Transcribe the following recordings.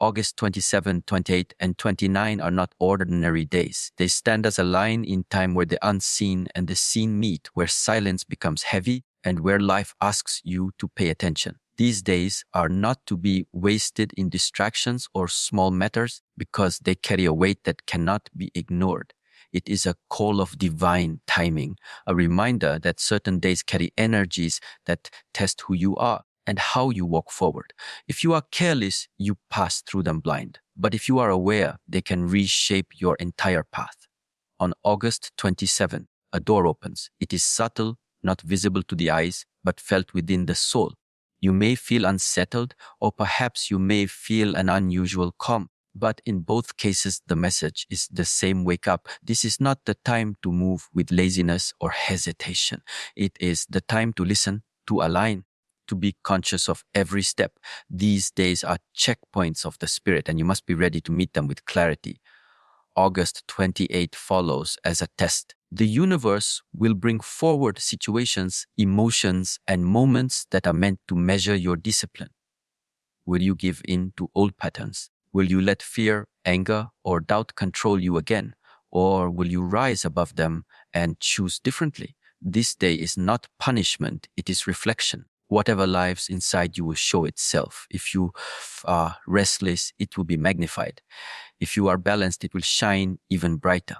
August 27, 28, and 29 are not ordinary days. They stand as a line in time where the unseen and the seen meet, where silence becomes heavy and where life asks you to pay attention. These days are not to be wasted in distractions or small matters because they carry a weight that cannot be ignored. It is a call of divine timing, a reminder that certain days carry energies that test who you are and how you walk forward. If you are careless, you pass through them blind. But if you are aware, they can reshape your entire path. On August 27, a door opens. It is subtle, not visible to the eyes, but felt within the soul. You may feel unsettled, or perhaps you may feel an unusual calm. But in both cases, the message is the same: wake up. This is not the time to move with laziness or hesitation. It is the time to listen, to align, to be conscious of every step. These days are checkpoints of the spirit, and you must be ready to meet them with clarity. August 28 follows as a test. The universe will bring forward situations, emotions, and moments that are meant to measure your discipline. Will you give in to old patterns? Will you let fear, anger, or doubt control you again? Or will you rise above them and choose differently? This day is not punishment, it is reflection. Whatever lives inside you will show itself. If you are restless, it will be magnified. If you are balanced, it will shine even brighter.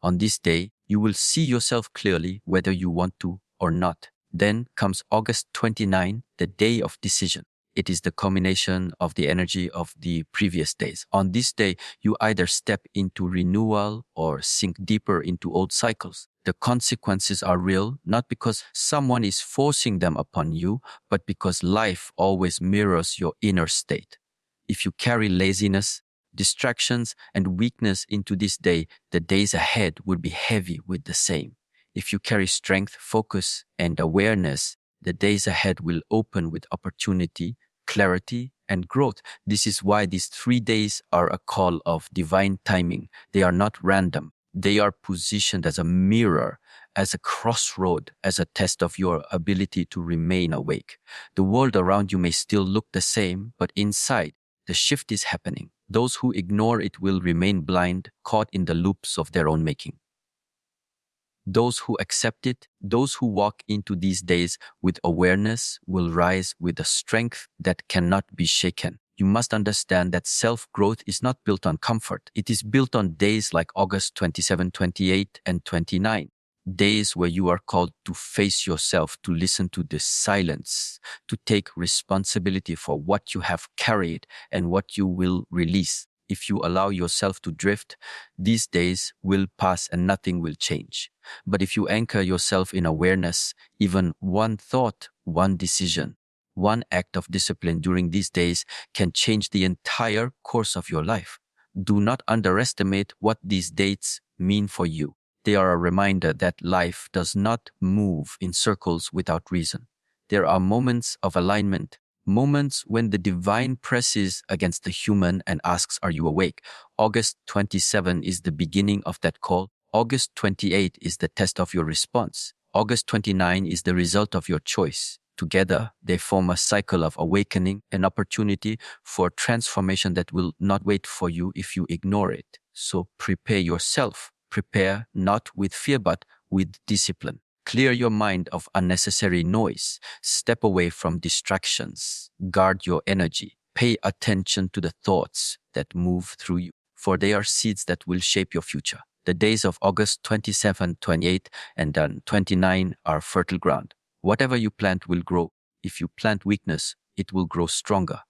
On this day, you will see yourself clearly whether you want to or not. Then comes August 29, the day of decision. It is the culmination of the energy of the previous days. On this day, you either step into renewal or sink deeper into old cycles. The consequences are real, not because someone is forcing them upon you, but because life always mirrors your inner state. If you carry laziness, distractions, and weakness into this day, the days ahead will be heavy with the same. If you carry strength, focus, and awareness, the days ahead will open with opportunity, clarity, and growth. This is why these 3 days are a call of divine timing. They are not random. They are positioned as a mirror, as a crossroad, as a test of your ability to remain awake. The world around you may still look the same, but inside, the shift is happening. Those who ignore it will remain blind, caught in the loops of their own making. Those who accept it, those who walk into these days with awareness, will rise with a strength that cannot be shaken. You must understand that self-growth is not built on comfort. It is built on days like August 27, 28, and 29. Days where you are called to face yourself, to listen to the silence, to take responsibility for what you have carried and what you will release. If you allow yourself to drift, these days will pass and nothing will change. But if you anchor yourself in awareness, even one thought, one decision, one act of discipline during these days can change the entire course of your life. Do not underestimate what these dates mean for you. They are a reminder that life does not move in circles without reason. There are moments of alignment, moments when the divine presses against the human and asks, "Are you awake?" August 27 is the beginning of that call. August 28 is the test of your response. August 29 is the result of your choice. Together, they form a cycle of awakening, an opportunity for transformation that will not wait for you if you ignore it. So prepare yourself. Prepare not with fear, but with discipline. Clear your mind of unnecessary noise. Step away from distractions. Guard your energy. Pay attention to the thoughts that move through you, for they are seeds that will shape your future. The days of August 27, 28, and then 29 are fertile ground. Whatever you plant will grow. If you plant weakness, it will grow stronger.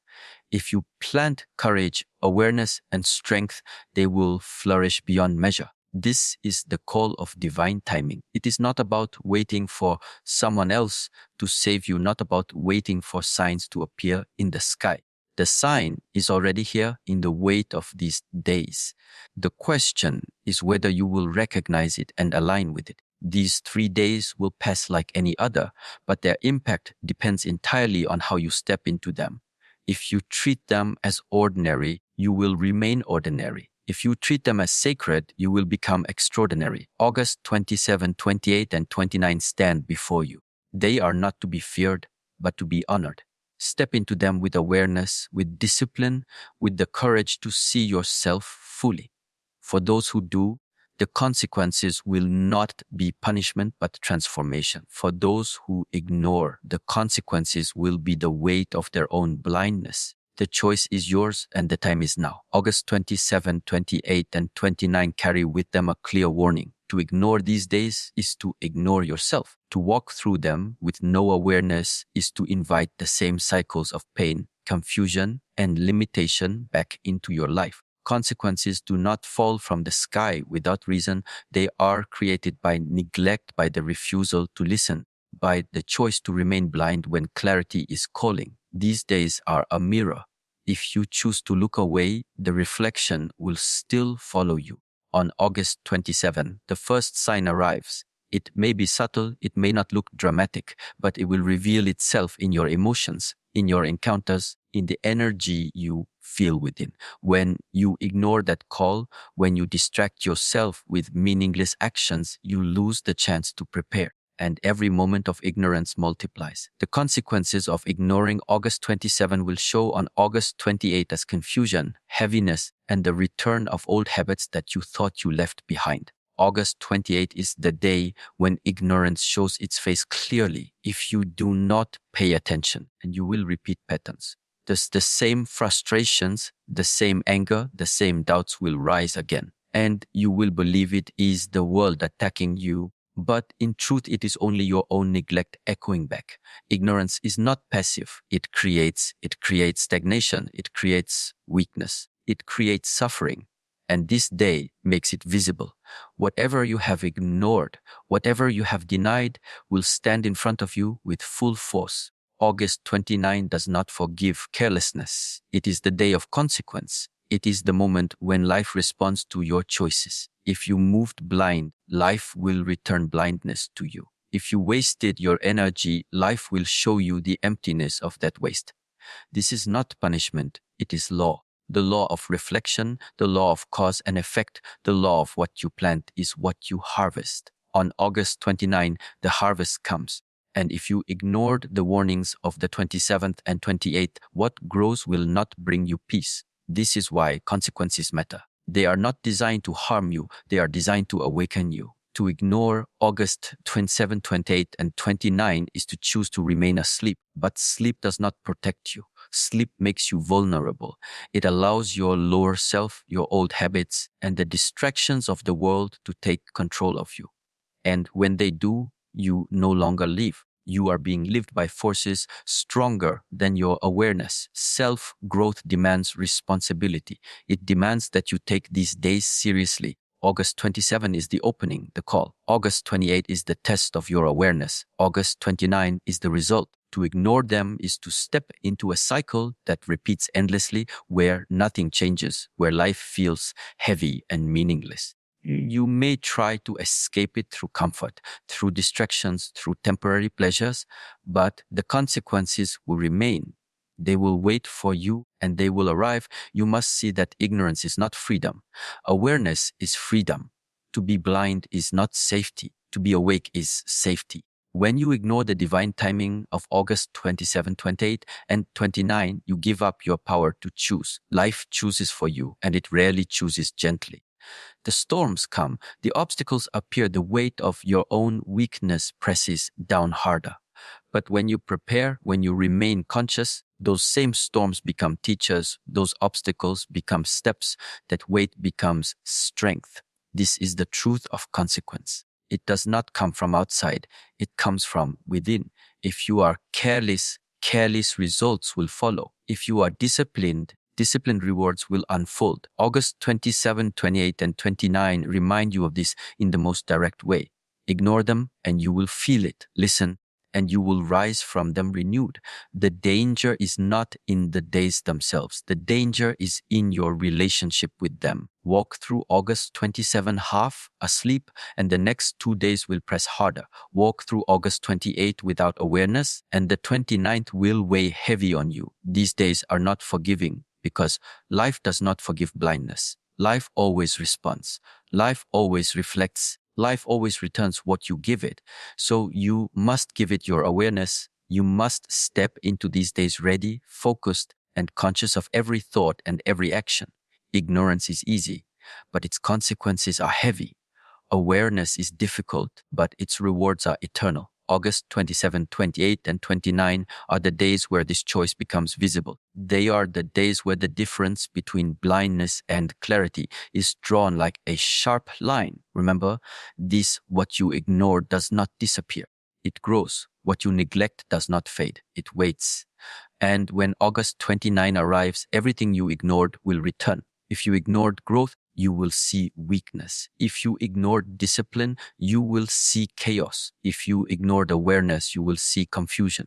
If you plant courage, awareness, and strength, they will flourish beyond measure. This is the call of divine timing. It is not about waiting for someone else to save you, not about waiting for signs to appear in the sky. The sign is already here in the weight of these days. The question is whether you will recognize it and align with it. These 3 days will pass like any other, but their impact depends entirely on how you step into them. If you treat them as ordinary, you will remain ordinary. If you treat them as sacred, you will become extraordinary. August 27, 28, and 29 stand before you. They are not to be feared, but to be honored. Step into them with awareness, with discipline, with the courage to see yourself fully. For those who do, the consequences will not be punishment but transformation. For those who ignore, the consequences will be the weight of their own blindness. The choice is yours and the time is now. August 27, 28, and 29 carry with them a clear warning. To ignore these days is to ignore yourself. To walk through them with no awareness is to invite the same cycles of pain, confusion, and limitation back into your life. Consequences do not fall from the sky without reason. They are created by neglect, by the refusal to listen, by the choice to remain blind when clarity is calling. These days are a mirror. If you choose to look away, the reflection will still follow you. On August 27, the first sign arrives. It may be subtle, it may not look dramatic, but it will reveal itself in your emotions, in your encounters, in the energy you feel within. When you ignore that call, when you distract yourself with meaningless actions, you lose the chance to prepare. And every moment of ignorance multiplies. The consequences of ignoring August 27 will show on August 28 as confusion, heaviness, and the return of old habits that you thought you left behind. August 28 is the day when ignorance shows its face clearly. If you do not pay attention, and you will repeat patterns. Thus, the same frustrations, the same anger, the same doubts will rise again. And you will believe it is the world attacking you. But in truth, it is only your own neglect echoing back. Ignorance is not passive. It creates stagnation. It creates weakness. It creates suffering. And this day makes it visible. Whatever you have ignored, whatever you have denied, will stand in front of you with full force. August 29 does not forgive carelessness. It is the day of consequence. It is the moment when life responds to your choices. If you moved blind, life will return blindness to you. If you wasted your energy, life will show you the emptiness of that waste. This is not punishment, it is law. The law of reflection, the law of cause and effect, the law of what you plant is what you harvest. On August 29, the harvest comes. And if you ignored the warnings of the 27th and 28th, what grows will not bring you peace. This is why consequences matter. They are not designed to harm you, they are designed to awaken you. To ignore August 27, 28, and 29 is to choose to remain asleep. But sleep does not protect you. Sleep makes you vulnerable. It allows your lower self, your old habits, and the distractions of the world to take control of you. And when they do, you no longer live. You are being lived by forces stronger than your awareness. Self-growth demands responsibility. It demands that you take these days seriously. August 27 is the opening, the call. August 28 is the test of your awareness. August 29 is the result. To ignore them is to step into a cycle that repeats endlessly, where nothing changes, where life feels heavy and meaningless. You may try to escape it through comfort, through distractions, through temporary pleasures, but the consequences will remain. They will wait for you and they will arrive. You must see that ignorance is not freedom. Awareness is freedom. To be blind is not safety. To be awake is safety. When you ignore the divine timing of August 27, 28, and 29, you give up your power to choose. Life chooses for you, and it rarely chooses gently. The storms come, the obstacles appear, the weight of your own weakness presses down harder. But when you prepare, when you remain conscious, those same storms become teachers, those obstacles become steps, that weight becomes strength. This is the truth of consequence. It does not come from outside, it comes from within. If you are careless, careless results will follow. If you are disciplined rewards will unfold. August 27, 28, and 29 remind you of this in the most direct way. Ignore them and you will feel it. Listen and you will rise from them renewed. The danger is not in the days themselves. The danger is in your relationship with them. Walk through August 27 half asleep and the next 2 days will press harder. Walk through August 28 without awareness and the 29th will weigh heavy on you. These days are not forgiving because life does not forgive blindness. Life always responds. Life always reflects. Life always returns what you give it. So you must give it your awareness. You must step into these days ready, focused, and conscious of every thought and every action. Ignorance is easy, but its consequences are heavy. Awareness is difficult, but its rewards are eternal. August 27, 28, and 29 are the days where this choice becomes visible. They are the days where the difference between blindness and clarity is drawn like a sharp line. Remember, what you ignore does not disappear. It grows. What you neglect does not fade. It waits. And when August 29 arrives, everything you ignored will return. If you ignored growth, you will see weakness. If you ignored discipline, you will see chaos. If you ignored awareness, you will see confusion.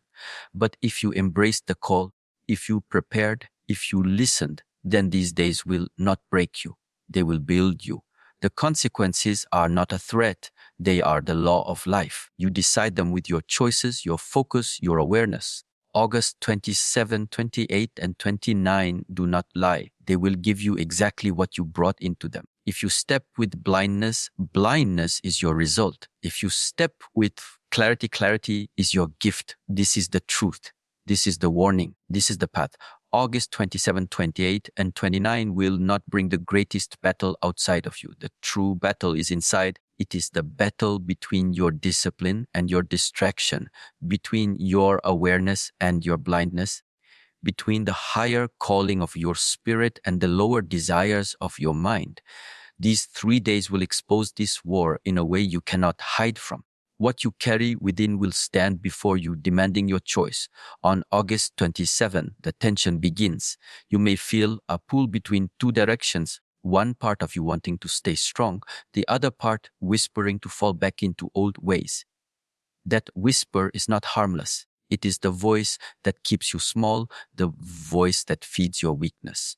But if you embraced the call, if you prepared, if you listened, then these days will not break you. They will build you. The consequences are not a threat. They are the law of life. You decide them with your choices, your focus, your awareness. August 27, 28, and 29 do not lie. They will give you exactly what you brought into them. If you step with blindness, blindness is your result. If you step with clarity, clarity is your gift. This is the truth. This is the warning. This is the path. August 27, 28, and 29 will not bring the greatest battle outside of you. The true battle is inside. It is the battle between your discipline and your distraction, between your awareness and your blindness, between the higher calling of your spirit and the lower desires of your mind. These 3 days will expose this war in a way you cannot hide from. What you carry within will stand before you, demanding your choice. On August 27, the tension begins. You may feel a pull between two directions, one part of you wanting to stay strong, the other part whispering to fall back into old ways. That whisper is not harmless. It is the voice that keeps you small, the voice that feeds your weakness.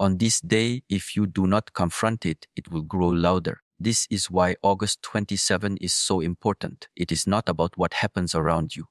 On this day, if you do not confront it, it will grow louder. This is why August 27 is so important. It is not about what happens around you.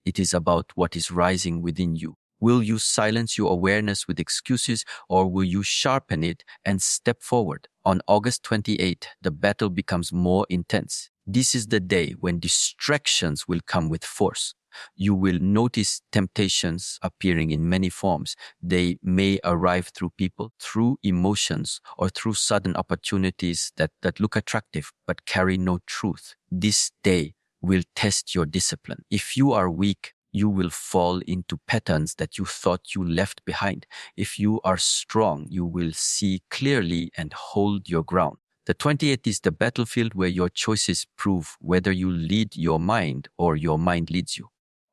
It is about what is rising within you. Will you silence your awareness with excuses, or will you sharpen it and step forward? On August 28, the battle becomes more intense. This is the day when distractions will come with force. You will notice temptations appearing in many forms. They may arrive through people, through emotions, or through sudden opportunities that look attractive but carry no truth. This day will test your discipline. If you are weak, you will fall into patterns that you thought you left behind. If you are strong, you will see clearly and hold your ground. The 28th is the battlefield where your choices prove whether you lead your mind or your mind leads you.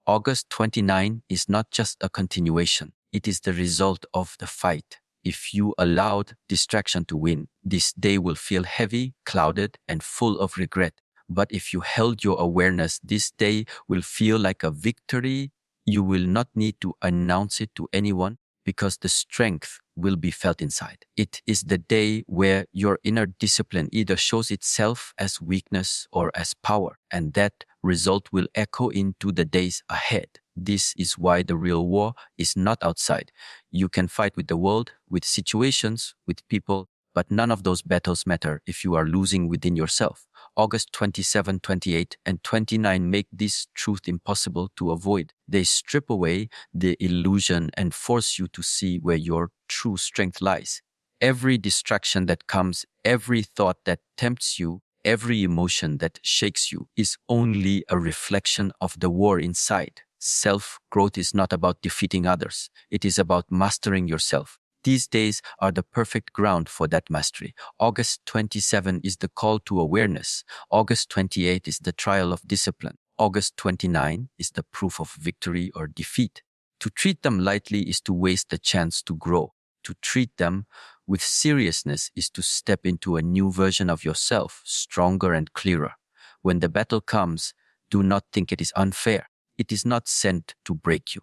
August 29 is not just a continuation. It is the result of the fight. If you allowed distraction to win, this day will feel heavy, clouded, and full of regret. But if you held your awareness, this day will feel like a victory. You will not need to announce it to anyone because the strength will be felt inside. It is the day where your inner discipline either shows itself as weakness or as power, and that result will echo into the days ahead. This is why the real war is not outside. You can fight with the world, with situations, with people, but none of those battles matter if you are losing within yourself. August 27, 28, and 29 make this truth impossible to avoid. They strip away the illusion and force you to see where your true strength lies. Every distraction that comes, every thought that tempts you, every emotion that shakes you is only a reflection of the war inside. Self-growth is not about defeating others. It is about mastering yourself. These days are the perfect ground for that mastery. August 27 is the call to awareness. August 28 is the trial of discipline. August 29 is the proof of victory or defeat. To treat them lightly is to waste the chance to grow. To treat them with seriousness is to step into a new version of yourself, stronger and clearer. When the battle comes, do not think it is unfair. It is not sent to break you.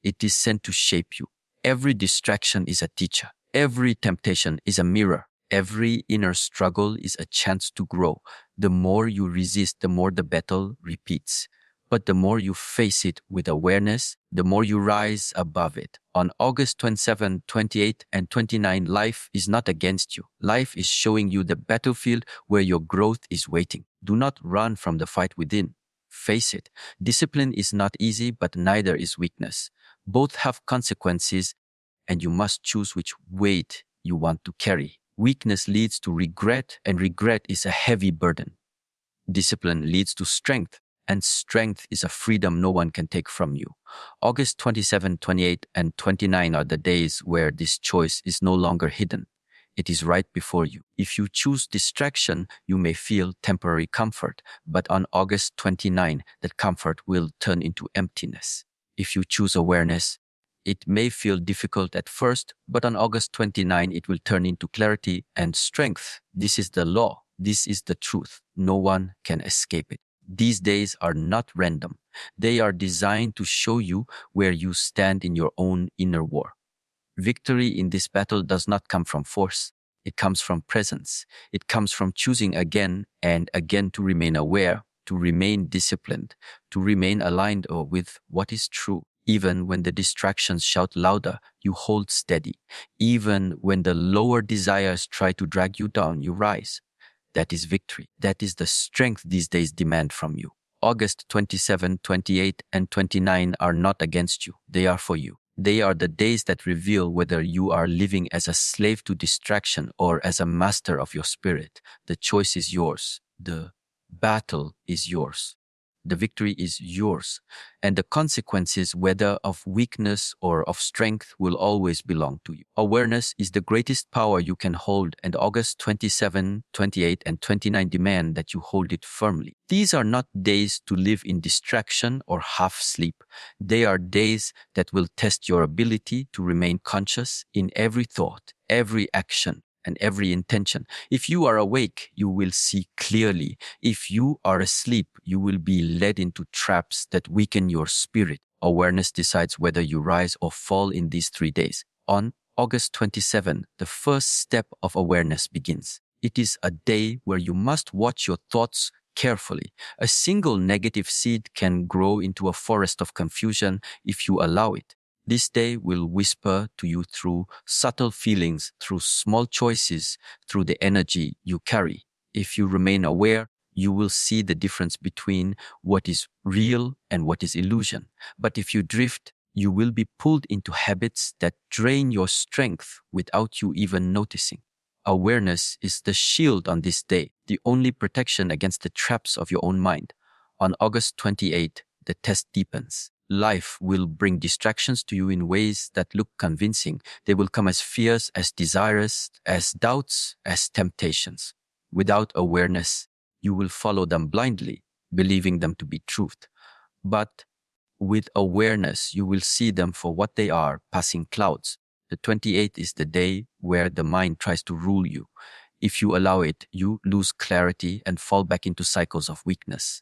It is sent to shape you. Every distraction is a teacher. Every temptation is a mirror. Every inner struggle is a chance to grow. The more you resist, the more the battle repeats. But the more you face it with awareness, the more you rise above it. On August 27, 28, and 29, life is not against you. Life is showing you the battlefield where your growth is waiting. Do not run from the fight within. Face it, discipline is not easy, but neither is weakness. Both have consequences, and you must choose which weight you want to carry. Weakness leads to regret, and regret is a heavy burden. Discipline leads to strength, and strength is a freedom no one can take from you. August 27, 28, and 29 are the days where this choice is no longer hidden. It is right before you. If you choose distraction, you may feel temporary comfort, but on August 29, that comfort will turn into emptiness. If you choose awareness, it may feel difficult at first, but on August 29, it will turn into clarity and strength. This is the law. This is the truth. No one can escape it. These days are not random. They are designed to show you where you stand in your own inner war. Victory in this battle does not come from force. It comes from presence. It comes from choosing again and again to remain aware, to remain disciplined, to remain aligned with what is true. Even when the distractions shout louder, you hold steady. Even when the lower desires try to drag you down, you rise. That is victory. That is the strength these days demand from you. August 27, 28, and 29 are not against you. They are for you. They are the days that reveal whether you are living as a slave to distraction or as a master of your spirit. The choice is yours. The battle is yours. The victory is yours, and the consequences, whether of weakness or of strength, will always belong to you. Awareness is the greatest power you can hold, and August 27, 28, and 29 demand that you hold it firmly. These are not days to live in distraction or half sleep. They are days that will test your ability to remain conscious in every thought, every action, and every intention. If you are awake, you will see clearly. If you are asleep, you will be led into traps that weaken your spirit. Awareness decides whether you rise or fall in these 3 days. On August 27, the first step of awareness begins. It is a day where you must watch your thoughts carefully. A single negative seed can grow into a forest of confusion if you allow it. This day will whisper to you through subtle feelings, through small choices, through the energy you carry. If you remain aware, you will see the difference between what is real and what is illusion. But if you drift, you will be pulled into habits that drain your strength without you even noticing. Awareness is the shield on this day, the only protection against the traps of your own mind. On August 28, the test deepens. Life will bring distractions to you in ways that look convincing. They will come as fears, as desires, as doubts, as temptations. Without awareness, you will follow them blindly, believing them to be truth. But with awareness, you will see them for what they are, passing clouds. The 28th is the day where the mind tries to rule you. If you allow it, you lose clarity and fall back into cycles of weakness.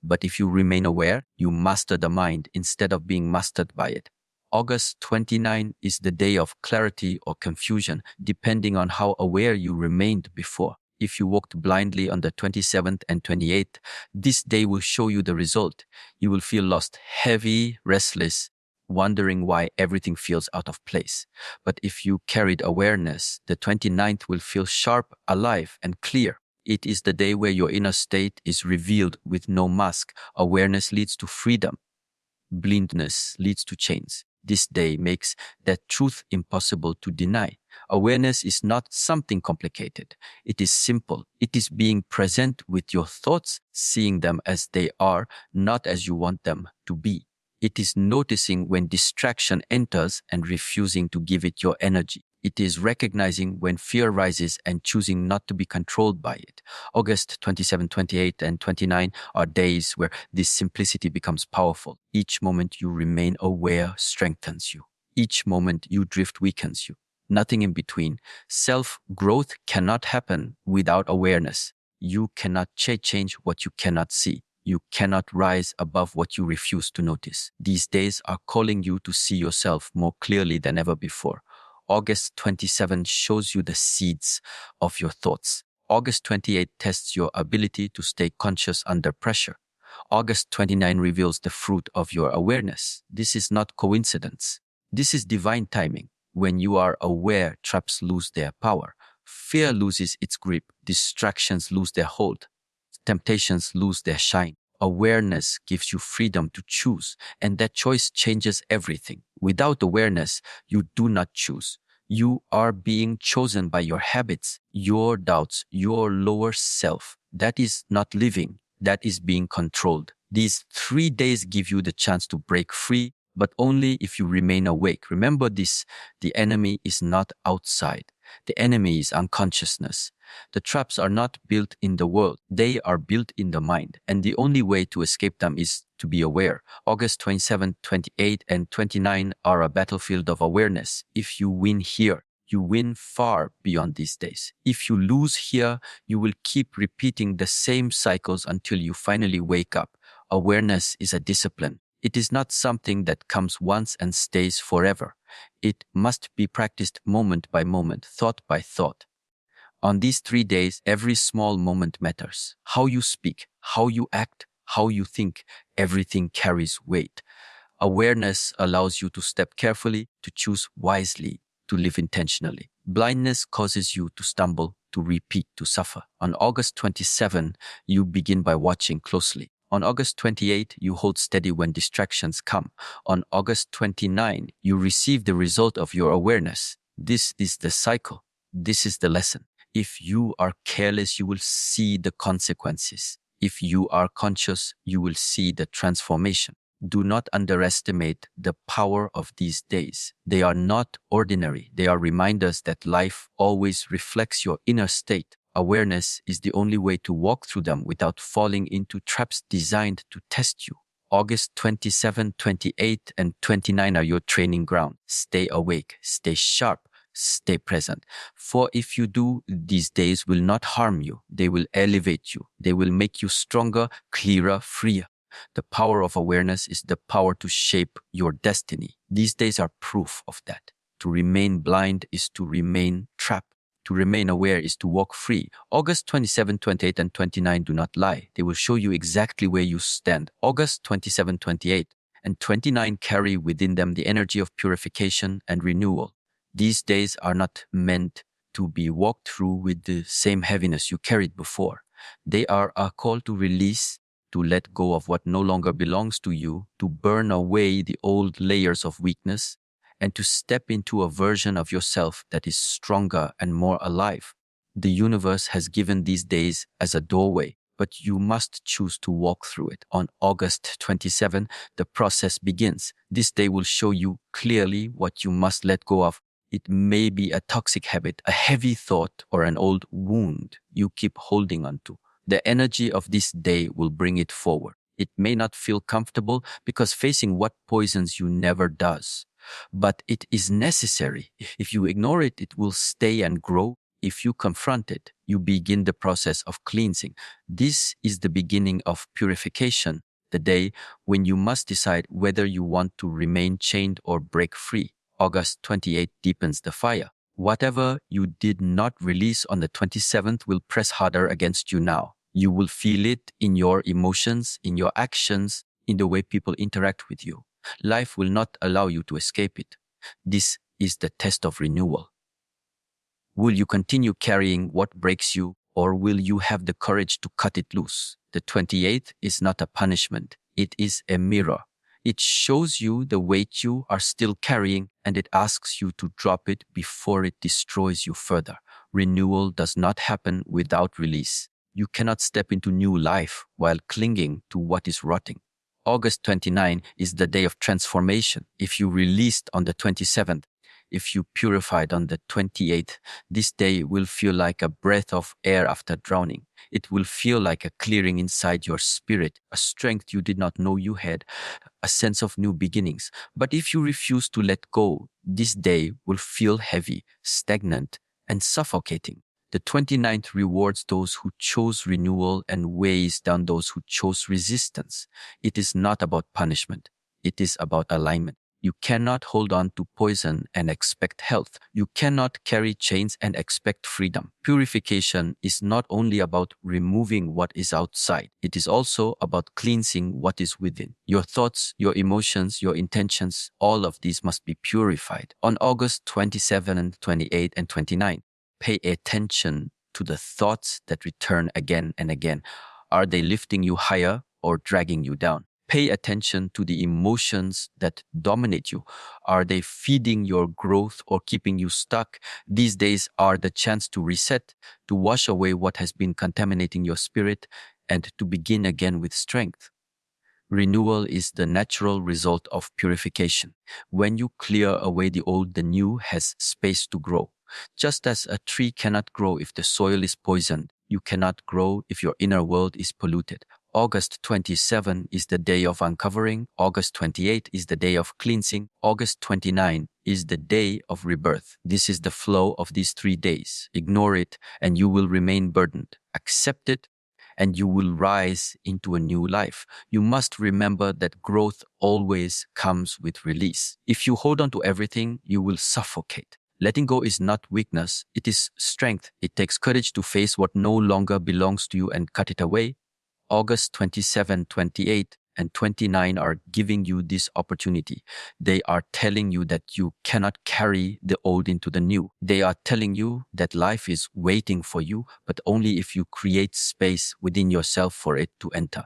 But if you remain aware, you master the mind instead of being mastered by it. August 29 is the day of clarity or confusion, depending on how aware you remained before. If you walked blindly on the 27th and 28th, this day will show you the result. You will feel lost, heavy, restless, wondering why everything feels out of place. But if you carried awareness, the 29th will feel sharp, alive, and clear. It is the day where your inner state is revealed with no mask. Awareness leads to freedom. Blindness leads to chains. This day makes that truth impossible to deny. Awareness is not something complicated. It is simple. It is being present with your thoughts, seeing them as they are, not as you want them to be. It is noticing when distraction enters and refusing to give it your energy. It is recognizing when fear rises and choosing not to be controlled by it. August 27, 28, and 29 are days where this simplicity becomes powerful. Each moment you remain aware strengthens you. Each moment you drift weakens you. Nothing in between. Self-growth cannot happen without awareness. You cannot change what you cannot see. You cannot rise above what you refuse to notice. These days are calling you to see yourself more clearly than ever before. August 27 shows you the seeds of your thoughts. August 28 tests your ability to stay conscious under pressure. August 29 reveals the fruit of your awareness. This is not coincidence. This is divine timing. When you are aware, traps lose their power. Fear loses its grip. Distractions lose their hold. Temptations lose their shine. Awareness gives you freedom to choose, and that choice changes everything. Without awareness, you do not choose. You are being chosen by your habits, your doubts, your lower self. That is not living. That is being controlled. These 3 days give you the chance to break free, but only if you remain awake. Remember this, the enemy is not outside. The enemy is unconsciousness. The traps are not built in the world. They are built in the mind. And the only way to escape them is to be aware. August 27, 28, and 29 are a battlefield of awareness. If you win here, you win far beyond these days. If you lose here, you will keep repeating the same cycles until you finally wake up. Awareness is a discipline. It is not something that comes once and stays forever. It must be practiced moment by moment, thought by thought. On these 3 days, every small moment matters. How you speak, how you act, how you think, everything carries weight. Awareness allows you to step carefully, to choose wisely, to live intentionally. Blindness causes you to stumble, to repeat, to suffer. On August 27, you begin by watching closely. On August 28, you hold steady when distractions come. On August 29, you receive the result of your awareness. This is the cycle. This is the lesson. If you are careless, you will see the consequences. If you are conscious, you will see the transformation. Do not underestimate the power of these days. They are not ordinary. They are reminders that life always reflects your inner state. Awareness is the only way to walk through them without falling into traps designed to test you. August 27, 28, and 29 are your training ground. Stay awake, stay sharp, stay present. For if you do, these days will not harm you. They will elevate you. They will make you stronger, clearer, freer. The power of awareness is the power to shape your destiny. These days are proof of that. To remain blind is to remain trapped. To remain aware is to walk free. August 27, 28, and 29 do not lie. They will show you exactly where you stand. August 27, 28, and 29 carry within them the energy of purification and renewal. These days are not meant to be walked through with the same heaviness you carried before. They are a call to release, to let go of what no longer belongs to you, to burn away the old layers of weakness, and to step into a version of yourself that is stronger and more alive. The universe has given these days as a doorway, but you must choose to walk through it. On August 27, the process begins. This day will show you clearly what you must let go of. It may be a toxic habit, a heavy thought, or an old wound you keep holding onto. The energy of this day will bring it forward. It may not feel comfortable because facing what poisons you never does. But it is necessary. If you ignore it, it will stay and grow. If you confront it, you begin the process of cleansing. This is the beginning of purification, the day when you must decide whether you want to remain chained or break free. August 28 deepens the fire. Whatever you did not release on the 27th will press harder against you now. You will feel it in your emotions, in your actions, in the way people interact with you. Life will not allow you to escape it. This is the test of renewal. Will you continue carrying what breaks you, or will you have the courage to cut it loose? The 28th is not a punishment. It is a mirror. It shows you the weight you are still carrying, and it asks you to drop it before it destroys you further. Renewal does not happen without release. You cannot step into new life while clinging to what is rotting. August 29 is the day of transformation. If you released on the 27th, if you purified on the 28th, this day will feel like a breath of air after drowning. It will feel like a clearing inside your spirit, a strength you did not know you had, a sense of new beginnings. But if you refuse to let go, this day will feel heavy, stagnant, and suffocating. The 29th rewards those who chose renewal and weighs down those who chose resistance. It is not about punishment. It is about alignment. You cannot hold on to poison and expect health. You cannot carry chains and expect freedom. Purification is not only about removing what is outside. It is also about cleansing what is within. Your thoughts, your emotions, your intentions, all of these must be purified. On August 27, 28, and 29, pay attention to the thoughts that return again and again. Are they lifting you higher, or dragging you down. Pay attention to the emotions that dominate you. Are they feeding your growth or keeping you stuck? These days are the chance to reset, to wash away what has been contaminating your spirit, and to begin again with strength. Renewal is the natural result of purification. When you clear away the old, the new has space to grow. Just as a tree cannot grow if the soil is poisoned, you cannot grow if your inner world is polluted. August 27 is the day of uncovering. August 28 is the day of cleansing. August 29 is the day of rebirth. This is the flow of these 3 days. Ignore it and you will remain burdened. Accept it and you will rise into a new life. You must remember that growth always comes with release. If you hold on to everything, you will suffocate. Letting go is not weakness, it is strength. It takes courage to face what no longer belongs to you and cut it away. August 27, 28, and 29 are giving you this opportunity. They are telling you that you cannot carry the old into the new. They are telling you that life is waiting for you, but only if you create space within yourself for it to enter.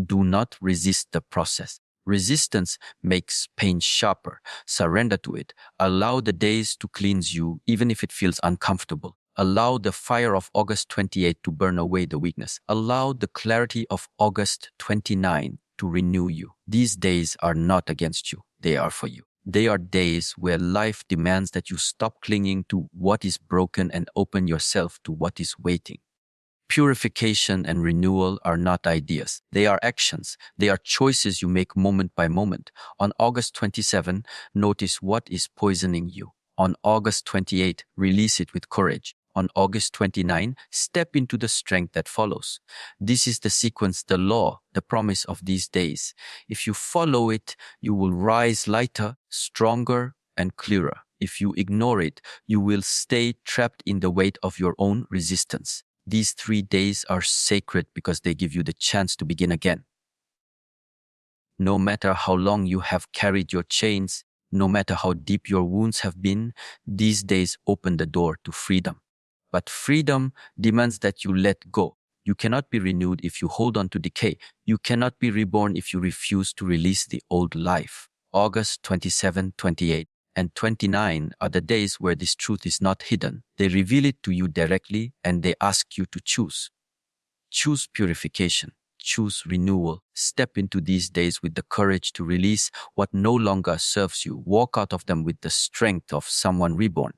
Do not resist the process. Resistance makes pain sharper. Surrender to it. Allow the days to cleanse you, even if it feels uncomfortable. Allow the fire of August 28 to burn away the weakness. Allow the clarity of August 29 to renew you. These days are not against you. They are for you. They are days where life demands that you stop clinging to what is broken and open yourself to what is waiting. Purification and renewal are not ideas. They are actions. They are choices you make moment by moment. On August 27, notice what is poisoning you. On August 28, release it with courage. On August 29, step into the strength that follows. This is the sequence, the law, the promise of these days. If you follow it, you will rise lighter, stronger, and clearer. If you ignore it, you will stay trapped in the weight of your own resistance. These 3 days are sacred because they give you the chance to begin again. No matter how long you have carried your chains, no matter how deep your wounds have been, these days open the door to freedom. But freedom demands that you let go. You cannot be renewed if you hold on to decay. You cannot be reborn if you refuse to release the old life. August 27, 28. And 29 are the days where this truth is not hidden. They reveal it to you directly and they ask you to choose. Choose purification. Choose renewal. Step into these days with the courage to release what no longer serves you. Walk out of them with the strength of someone reborn.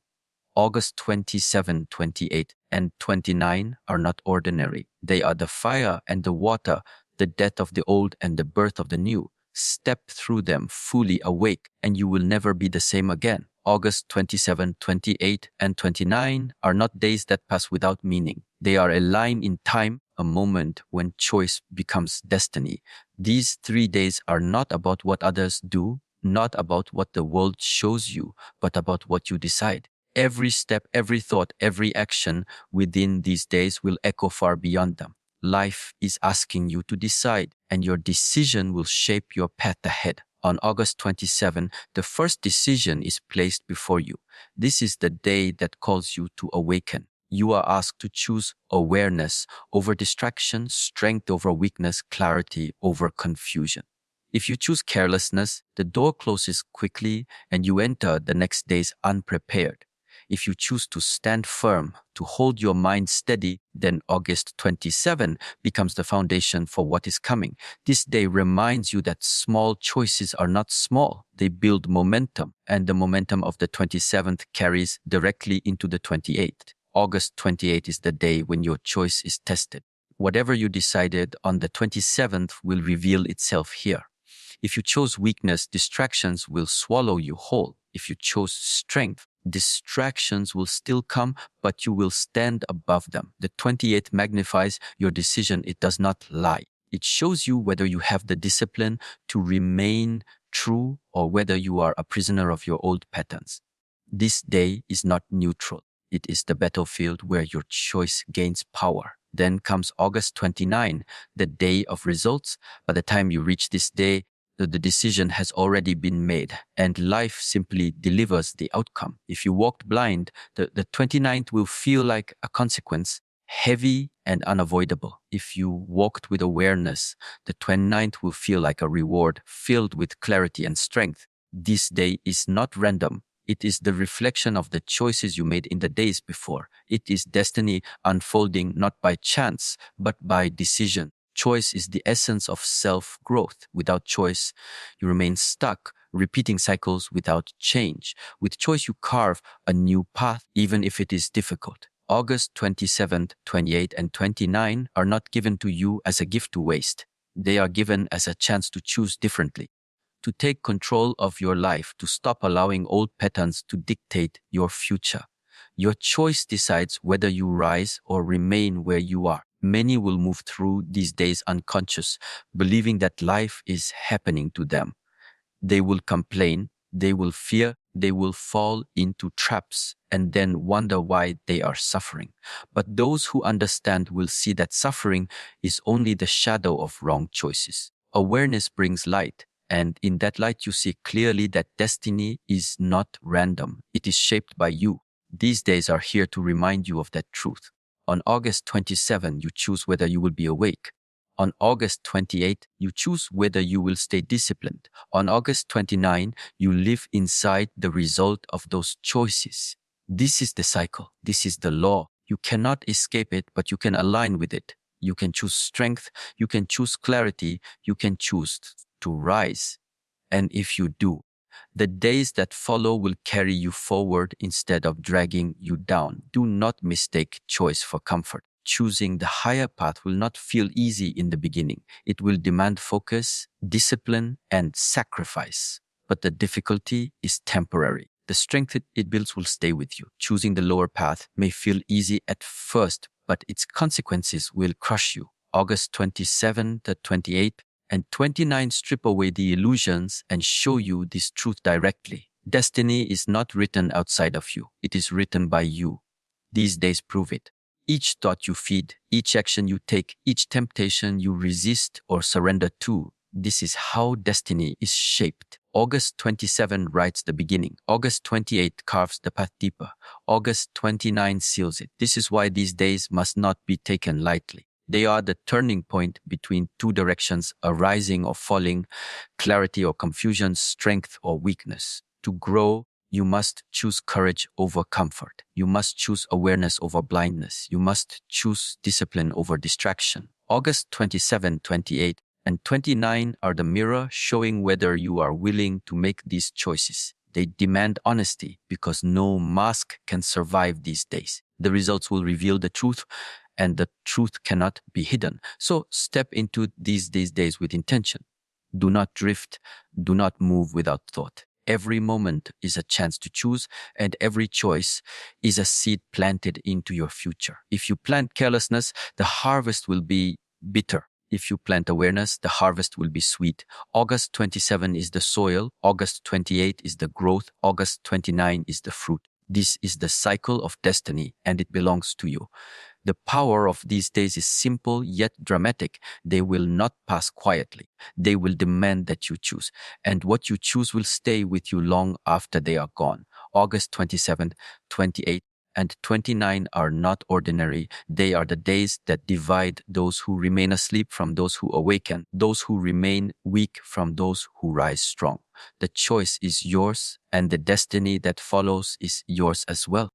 August 27, 28, and 29 are not ordinary. They are the fire and the water, the death of the old and the birth of the new. Step through them fully awake and you will never be the same again. August 27, 28, and 29 are not days that pass without meaning. They are a line in time, a moment when choice becomes destiny. These 3 days are not about what others do, not about what the world shows you, but about what you decide. Every step, every thought, every action within these days will echo far beyond them. Life is asking you to decide, and your decision will shape your path ahead. On August 27, the first decision is placed before you. This is the day that calls you to awaken. You are asked to choose awareness over distraction, strength over weakness, clarity over confusion. If you choose carelessness, the door closes quickly and you enter the next days unprepared. If you choose to stand firm, to hold your mind steady, then August 27 becomes the foundation for what is coming. This day reminds you that small choices are not small. They build momentum, and the momentum of the 27th carries directly into the 28th. August 28 is the day when your choice is tested. Whatever you decided on the 27th will reveal itself here. If you chose weakness, distractions will swallow you whole. If you chose strength, distractions will still come, but you will stand above them. The 28th magnifies your decision. It does not lie. It shows you whether you have the discipline to remain true or whether you are a prisoner of your old patterns. This day is not neutral. It is the battlefield where your choice gains power. Then comes August 29, the day of results. By the time you reach this day, the decision has already been made and life simply delivers the outcome. If you walked blind, the 29th will feel like a consequence. heavy and unavoidable. If you walked with awareness, the 29th will feel like a reward filled with clarity and strength. This day is not random. It is the reflection of the choices you made in the days before. It is destiny unfolding not by chance, but by decision. Choice is the essence of self-growth. Without choice, you remain stuck, repeating cycles without change. With choice, you carve a new path, even if it is difficult. August 27th, 28th, and 29 are not given to you as a gift to waste. They are given as a chance to choose differently, to take control of your life, to stop allowing old patterns to dictate your future. Your choice decides whether you rise or remain where you are. Many will move through these days unconscious, believing that life is happening to them. They will complain, they will fear, they will fall into traps and then wonder why they are suffering. But those who understand will see that suffering is only the shadow of wrong choices. Awareness brings light, and in that light you see clearly that destiny is not random. It is shaped by you. These days are here to remind you of that truth. On August 27, you choose whether you will be awake. On August 28, you choose whether you will stay disciplined. On August 29, you live inside the result of those choices. This is the cycle. This is the law. You cannot escape it, but you can align with it. You can choose strength. You can choose clarity. You can choose to rise. And if you do, the days that follow will carry you forward instead of dragging you down. Do not mistake choice for comfort. Choosing the higher path will not feel easy in the beginning. It will demand focus, discipline, and sacrifice. But the difficulty is temporary. The strength it builds will stay with you. Choosing the lower path may feel easy at first, but its consequences will crush you. August 27 to 28 and 29 strip away the illusions and show you this truth directly. Destiny is not written outside of you. It is written by you. These days prove it. Each thought you feed, each action you take, each temptation you resist or surrender to, this is how destiny is shaped. August 27 writes the beginning. August 28 carves the path deeper. August 29 seals it. This is why these days must not be taken lightly. They are the turning point between two directions, a rising or falling, clarity or confusion, strength or weakness. To grow, you must choose courage over comfort. You must choose awareness over blindness. You must choose discipline over distraction. August 27, 28, and 29 are the mirror showing whether you are willing to make these choices. They demand honesty because no mask can survive these days. The results will reveal the truth, and the truth cannot be hidden. So step into these days with intention. Do not drift. Do not move without thought. Every moment is a chance to choose, and every choice is a seed planted into your future. If you plant carelessness, the harvest will be bitter. If you plant awareness, the harvest will be sweet. August 27 is the soil. August 28 is the growth. August 29 is the fruit. This is the cycle of destiny, and it belongs to you. The power of these days is simple yet dramatic. They will not pass quietly. They will demand that you choose. And what you choose will stay with you long after they are gone. August 27th, 28th, and 29 are not ordinary. They are the days that divide those who remain asleep from those who awaken, those who remain weak from those who rise strong. The choice is yours, and the destiny that follows is yours as well.